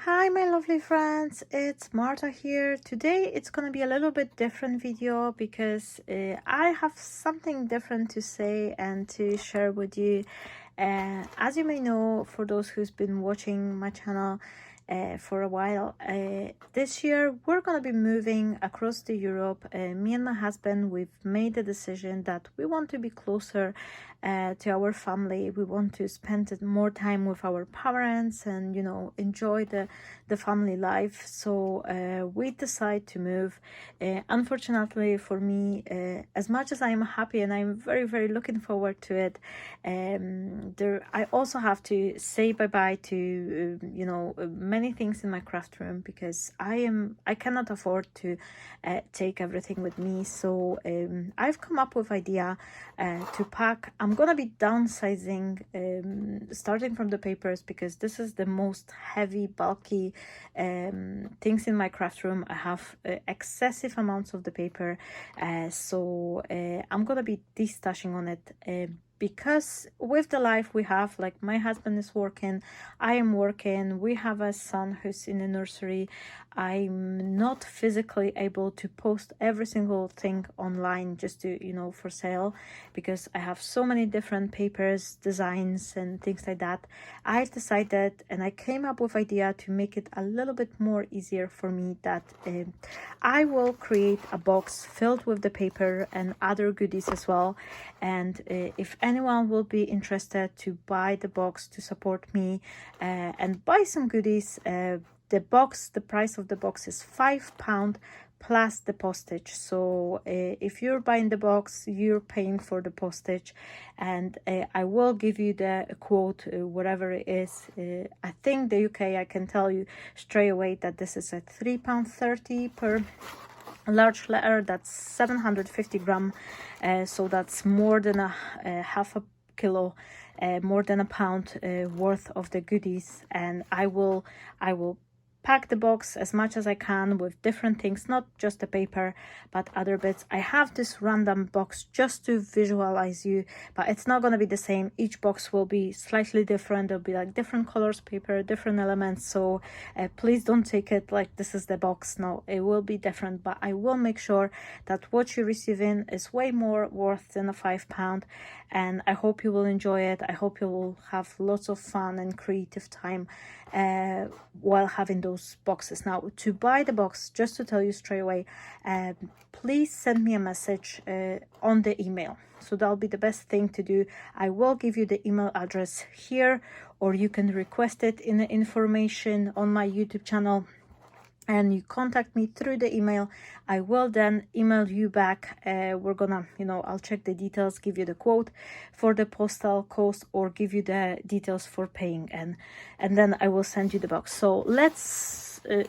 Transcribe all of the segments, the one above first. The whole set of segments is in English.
Hi my lovely friends, it's Marta here. Today it's gonna be a little bit different video because I have something different to say and to share with you. As you may know, for those who's been watching my channel for a while, this year we're gonna be moving across the Europe. Me and my husband, we've made the decision that we want to be closer to our family. We want to spend more time with our parents and, you know, enjoy the family life. So we decide to move. Unfortunately for me, as much as I'm happy and I'm very looking forward to it, I also have to say bye-bye to you know, many things in my craft room because I cannot afford to take everything with me. So I've come up with idea to pack. I'm gonna be downsizing, starting from the papers, because this is the most heavy, bulky things in my craft room. I have excessive amounts of the paper, so I'm gonna be destashing on it, because with the life we have, like my husband is working, I am working, we have a son who's in the nursery. I'm not physically able to post every single thing online just to, you know, for sale, because I have so many different papers, designs and things like that. I've decided and I came up with idea to make it a little bit more easier for me, that I will create a box filled with the paper and other goodies as well. And if anyone will be interested to buy the box to support me and buy some goodies, the price of the box is £5 plus the postage. So if you're buying the box, you're paying for the postage, and I will give you the quote, whatever it is. I think the UK, I can tell you straight away that this is at £3.30 per large letter. That's 750 gram, so that's more than a half a kilo, more than a pound worth of the goodies. And I will pack the box as much as I can with different things, not just the paper but other bits. I have this random box just to visualize you, but it's not going to be the same. Each box will be slightly different. There'll be like different colors paper, different elements, so please don't take it like this is the box. No, it will be different, but I will make sure that what you're receiving is way more worth than a £5, and I hope you will enjoy it. I hope you will have lots of fun and creative time while having those boxes. Now, to buy the box, just to tell you straight away, please send me a message on the email. So that'll be the best thing to do. I will give you the email address here, or you can request it in the information on my YouTube channel, and you contact me through the email. I will then email you back. We're gonna, you know, I'll check the details, give you the quote for the postal cost, or give you the details for paying, and then I will send you the box. So let's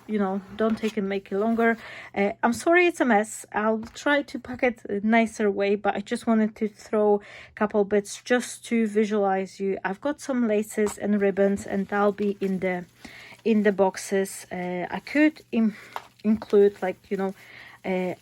you know, don't take it, make it longer. I'm sorry it's a mess. I'll try to pack it a nicer way, but I just wanted to throw a couple bits just to visualize you. I've got some laces and ribbons, and that'll be in the boxes. I could include, like, you know,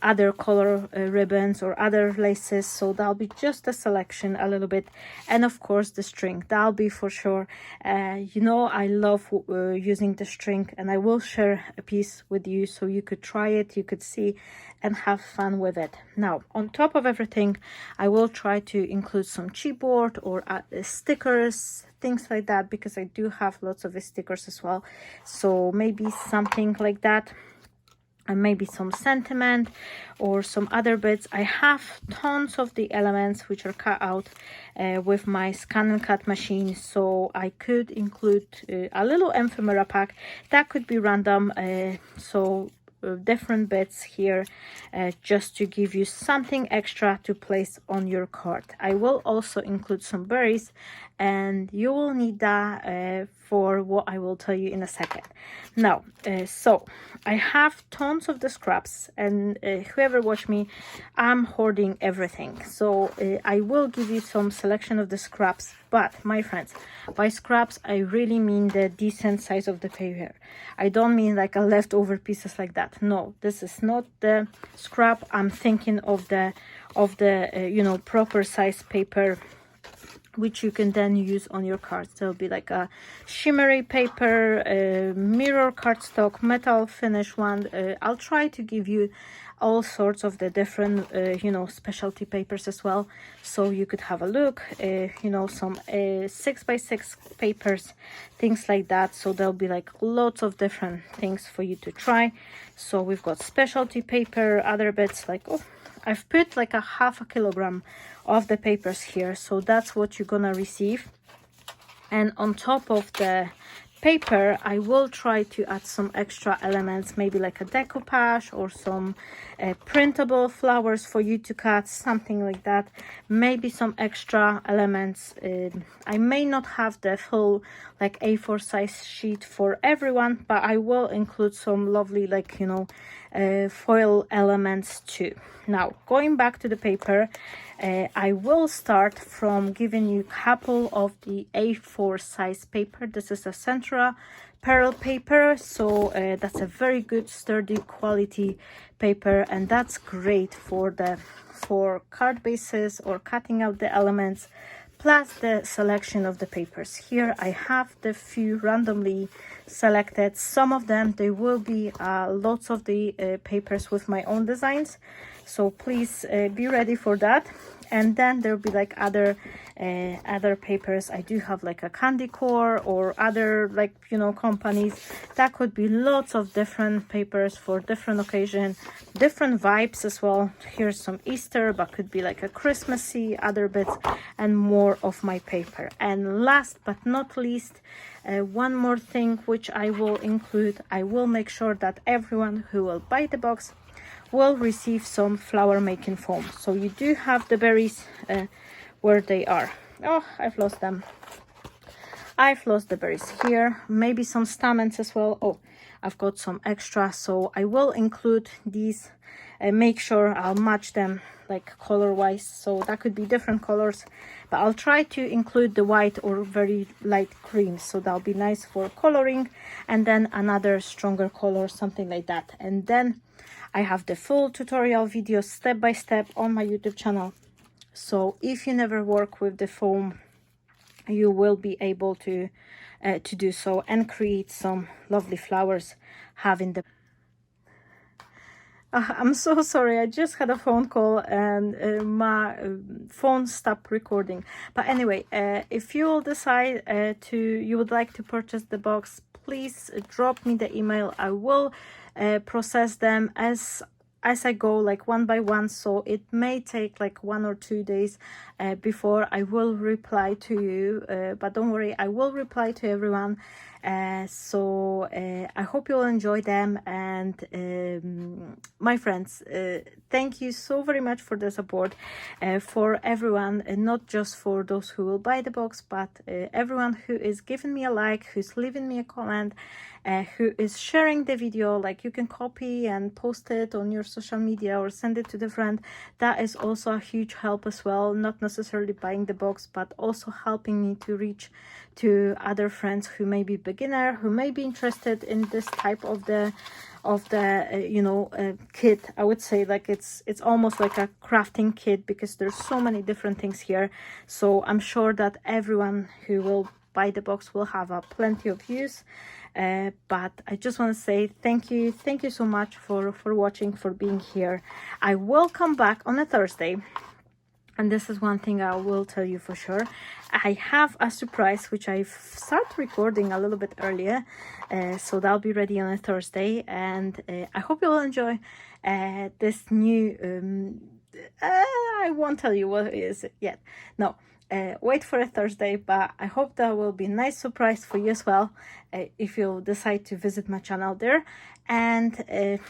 other color ribbons or other laces, so that'll be just a selection a little bit. And of course the string, that'll be for sure. You know, I love using the string, and I will share a piece with you so you could try it, you could see and have fun with it. Now, on top of everything, I will try to include some chipboard or stickers, things like that, because I do have lots of stickers as well. So maybe something like that, and maybe some sentiment or some other bits. I have tons of the elements which are cut out with my scan and cut machine, so I could include a little ephemera pack that could be random, so different bits here, just to give you something extra to place on your card. I will also include some berries, and you will need that for what I will tell you in a second. Now, so I have tons of the scraps, and whoever watched me, I'm hoarding everything. So I will give you some selection of the scraps, but my friends, by scraps I really mean the decent size of the paper. I don't mean like a leftover pieces like that. No, this is not the scrap. I'm thinking of the you know, proper size paper which you can then use on your cards. There'll be like a shimmery paper, mirror cardstock, metal finish one. I'll try to give you all sorts of the different you know, specialty papers as well, so you could have a look. You know, some 6x6 papers, things like that. So there'll be like lots of different things for you to try. So we've got specialty paper, other bits like, oh, I've put like a ½ kilogram of the papers here, so that's what you're gonna receive. And on top of the paper, I will try to add some extra elements, maybe like a decoupage or some printable flowers for you to cut, something like that. Maybe some extra elements. I may not have the full like A4 size sheet for everyone, but I will include some lovely, like, you know, foil elements too. Now, going back to the paper, I will start from giving you a couple of the A4 size paper. This is a Centra Pearl paper, so that's a very good sturdy quality paper, and that's great for card bases or cutting out the elements, plus the selection of the papers. Here I have the few randomly selected. Some of them, there will be lots of the papers with my own designs, so please be ready for that. And then there'll be like other papers. I do have like a candy core or other, like, you know, companies that could be lots of different papers for different occasion, different vibes as well. Here's some Easter, but could be like a Christmassy, other bits, and more of my paper. And last but not least, one more thing which I will include, I will make sure that everyone who will buy the box will receive some flower making foam. So you do have the berries where they are. Oh, I've lost them. I've lost the berries here. Maybe some stamens as well. Oh, I've got some extra, so I will include these and make sure I'll match them like color wise. So that could be different colors, but I'll try to include the white or very light cream, so that'll be nice for coloring. And then another stronger color, something like that. And then I have the full tutorial video step by step on my YouTube channel. So if you never work with the foam, you will be able to do so and create some lovely flowers having the I'm so sorry, I just had a phone call and my phone stopped recording. But anyway, if you will decide you would like to purchase the box, please drop me the email. I will process them as I go, like one by one, so it may take like 1 or 2 days before I will reply to you, but don't worry, I will reply to everyone. So I hope you'll enjoy them. And my friends, thank you so very much for the support for everyone, and not just for those who will buy the box, but everyone who is giving me a like, who's leaving me a comment, who is sharing the video. Like, you can copy and post it on your social media or send it to the friend. That is also a huge help as well, not necessarily buying the box, but also helping me to reach to other friends who may be beginner, who may be interested in this type of the you know, kit. I would say like it's almost like a crafting kit, because there's so many different things here. So I'm sure that everyone who will buy the box will have plenty of use. But I just want to say thank you so much for watching, for being here. I will come back on a Thursday, and this is one thing I will tell you for sure. I have a surprise which I've started recording a little bit earlier, so that'll be ready on a Thursday. And I hope you'll enjoy this new I won't tell you what it is yet. No, wait for a Thursday, but I hope that will be a nice surprise for you as well, if you decide to visit my channel there. And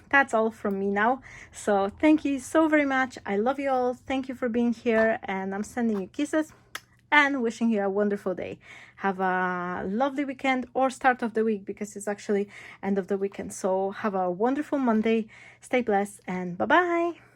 that's all from me now. So thank you so very much. I love you all. Thank you for being here, and I'm sending you kisses and wishing you a wonderful day. Have a lovely weekend, or start of the week, because it's actually end of the weekend. So have a wonderful Monday. Stay blessed, and bye bye.